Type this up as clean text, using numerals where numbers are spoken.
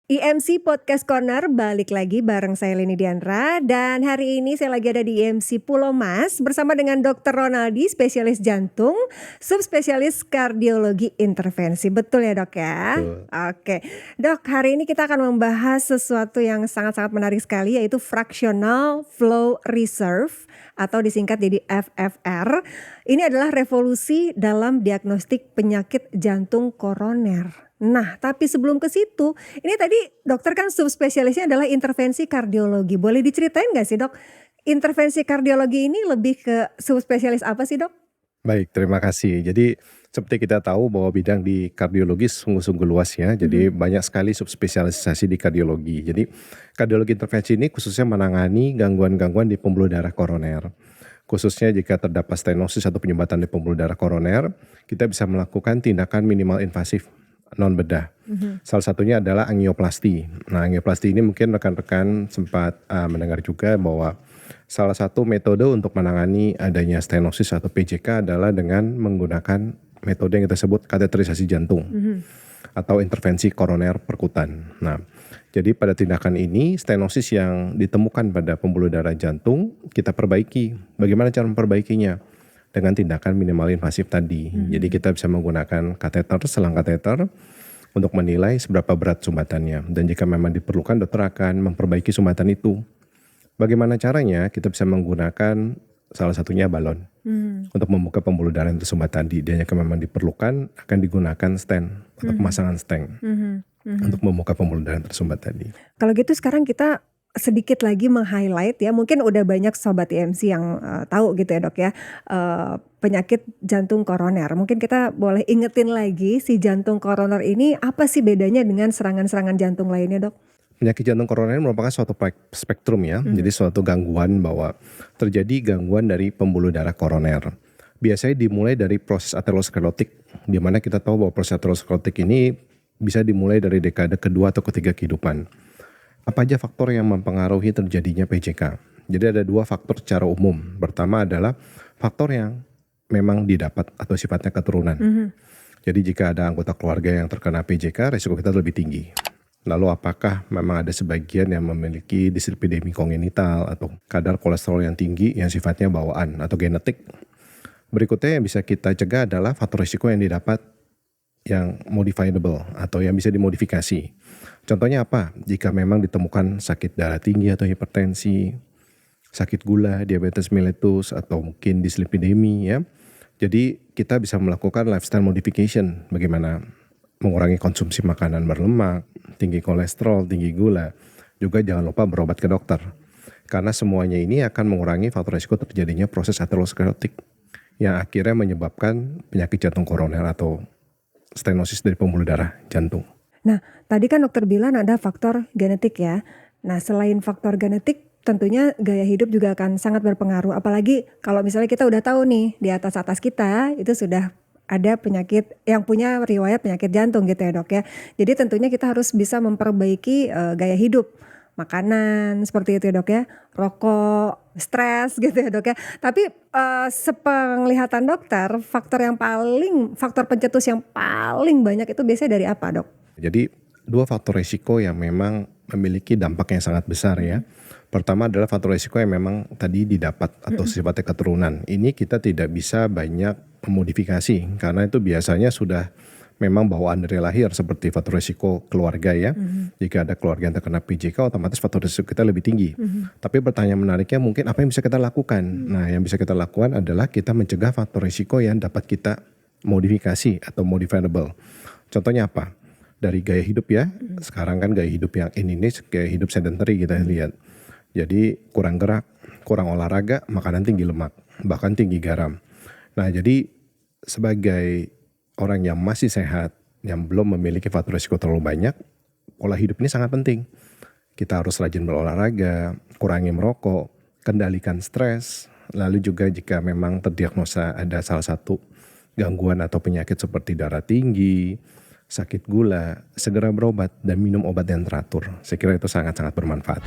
IMC Podcast Corner balik lagi bareng saya Leni Diandra, dan hari ini saya lagi ada di IMC Pulau Mas bersama dengan Dr. Ronaldi, spesialis jantung, subspesialis kardiologi intervensi. Betul ya dok ya? Betul. Oke dok, hari ini kita akan membahas sesuatu yang sangat-sangat menarik sekali, yaitu Fractional Flow Reserve atau disingkat jadi FFR. Ini adalah revolusi dalam diagnostik penyakit jantung koroner. Nah, tapi sebelum ke situ, ini tadi dokter kan subspesialisnya adalah intervensi kardiologi. Boleh diceritain nggak sih dok, intervensi kardiologi ini lebih ke subspesialis apa sih dok? Baik, terima kasih. Jadi seperti kita tahu bahwa bidang di kardiologi sungguh-sungguh luas ya. Jadi banyak sekali subspesialisasi di kardiologi. Jadi kardiologi intervensi ini khususnya menangani gangguan-gangguan di pembuluh darah koroner. Khususnya jika terdapat stenosis atau penyumbatan di pembuluh darah koroner, kita bisa melakukan tindakan minimal invasif non bedah. Salah satunya adalah angioplasti. Nah, angioplasti ini mungkin rekan-rekan sempat mendengar juga bahwa salah satu metode untuk menangani adanya stenosis atau PJK adalah dengan menggunakan metode yang kita sebut kateterisasi jantung atau intervensi koroner perkutan. Nah, jadi pada tindakan ini stenosis yang ditemukan pada pembuluh darah jantung kita perbaiki. Bagaimana cara memperbaikinya? Dengan tindakan minimal invasif tadi. Jadi kita bisa menggunakan kateter, selang kateter untuk menilai seberapa berat sumbatannya. Dan jika memang diperlukan, dokter akan memperbaiki sumbatan itu. Bagaimana caranya? Kita bisa menggunakan salah satunya balon untuk membuka pembuluh darah yang tersumbat tadi. Dan jika memang diperlukan, akan digunakan stent atau pemasangan stent untuk membuka pembuluh darah yang tersumbat tadi. Kalau gitu sekarang kita sedikit lagi meng-highlight ya, mungkin udah banyak sobat IMC yang tahu gitu ya dok ya, penyakit jantung koroner. Mungkin kita boleh ingetin lagi si jantung koroner ini apa sih bedanya dengan serangan-serangan jantung lainnya dok? Penyakit jantung koroner merupakan suatu spektrum ya, jadi suatu gangguan bahwa terjadi gangguan dari pembuluh darah koroner. Biasanya dimulai dari proses aterosklerotik, di mana kita tahu bahwa proses aterosklerotik ini bisa dimulai dari dekade kedua atau ketiga kehidupan. Apa aja faktor yang mempengaruhi terjadinya PJK? Jadi ada dua faktor secara umum. Pertama adalah faktor yang memang didapat atau sifatnya keturunan. Jadi jika ada anggota keluarga yang terkena PJK, risiko kita lebih tinggi. Lalu apakah memang ada sebagian yang memiliki dislipidemi kongenital atau kadar kolesterol yang tinggi yang sifatnya bawaan atau genetik? Berikutnya yang bisa kita cegah adalah faktor risiko yang didapat yang modifiable atau yang bisa dimodifikasi. Contohnya apa? Jika memang ditemukan sakit darah tinggi atau hipertensi, sakit gula, diabetes mellitus, atau mungkin dislipidemi ya. Jadi kita bisa melakukan lifestyle modification. Bagaimana mengurangi konsumsi makanan berlemak, tinggi kolesterol, tinggi gula. Juga jangan lupa berobat ke dokter. Karena semuanya ini akan mengurangi faktor risiko terjadinya proses aterosklerotik yang akhirnya menyebabkan penyakit jantung koroner atau stenosis dari pembuluh darah jantung. Nah, tadi kan dokter bilang ada faktor genetik ya. Nah, selain faktor genetik, tentunya gaya hidup juga akan sangat berpengaruh. Apalagi kalau misalnya kita udah tahu nih, di atas-atas kita itu sudah ada penyakit yang punya riwayat penyakit jantung gitu ya dok ya. Jadi tentunya kita harus bisa memperbaiki gaya hidup. Makanan seperti itu ya dok ya, rokok, stres gitu ya dok ya. Tapi sepenglihatan dokter, faktor pencetus yang paling banyak itu biasanya dari apa dok? Jadi dua faktor risiko yang memang memiliki dampak yang sangat besar ya. Pertama adalah faktor risiko yang memang tadi didapat atau sifatnya keturunan. Ini kita tidak bisa banyak memodifikasi karena itu biasanya sudah memang bawaan dari lahir, seperti faktor risiko keluarga ya. Jika ada keluarga yang terkena PJK, otomatis faktor risiko kita lebih tinggi. Tapi pertanyaan menariknya mungkin apa yang bisa kita lakukan? Nah, yang bisa kita lakukan adalah kita mencegah faktor risiko yang dapat kita modifikasi atau modifiable. Contohnya apa? Dari gaya hidup ya. Sekarang kan gaya hidup yang ini gaya hidup sedentary kita lihat. Jadi kurang gerak, kurang olahraga, makanan tinggi lemak, bahkan tinggi garam. Nah, jadi sebagai orang yang masih sehat, yang belum memiliki faktor risiko terlalu banyak, pola hidup ini sangat penting. Kita harus rajin berolahraga, kurangi merokok, kendalikan stres, lalu juga jika memang terdiagnosa ada salah satu gangguan atau penyakit seperti darah tinggi, sakit gula, segera berobat dan minum obat yang teratur. Saya kira itu sangat-sangat bermanfaat.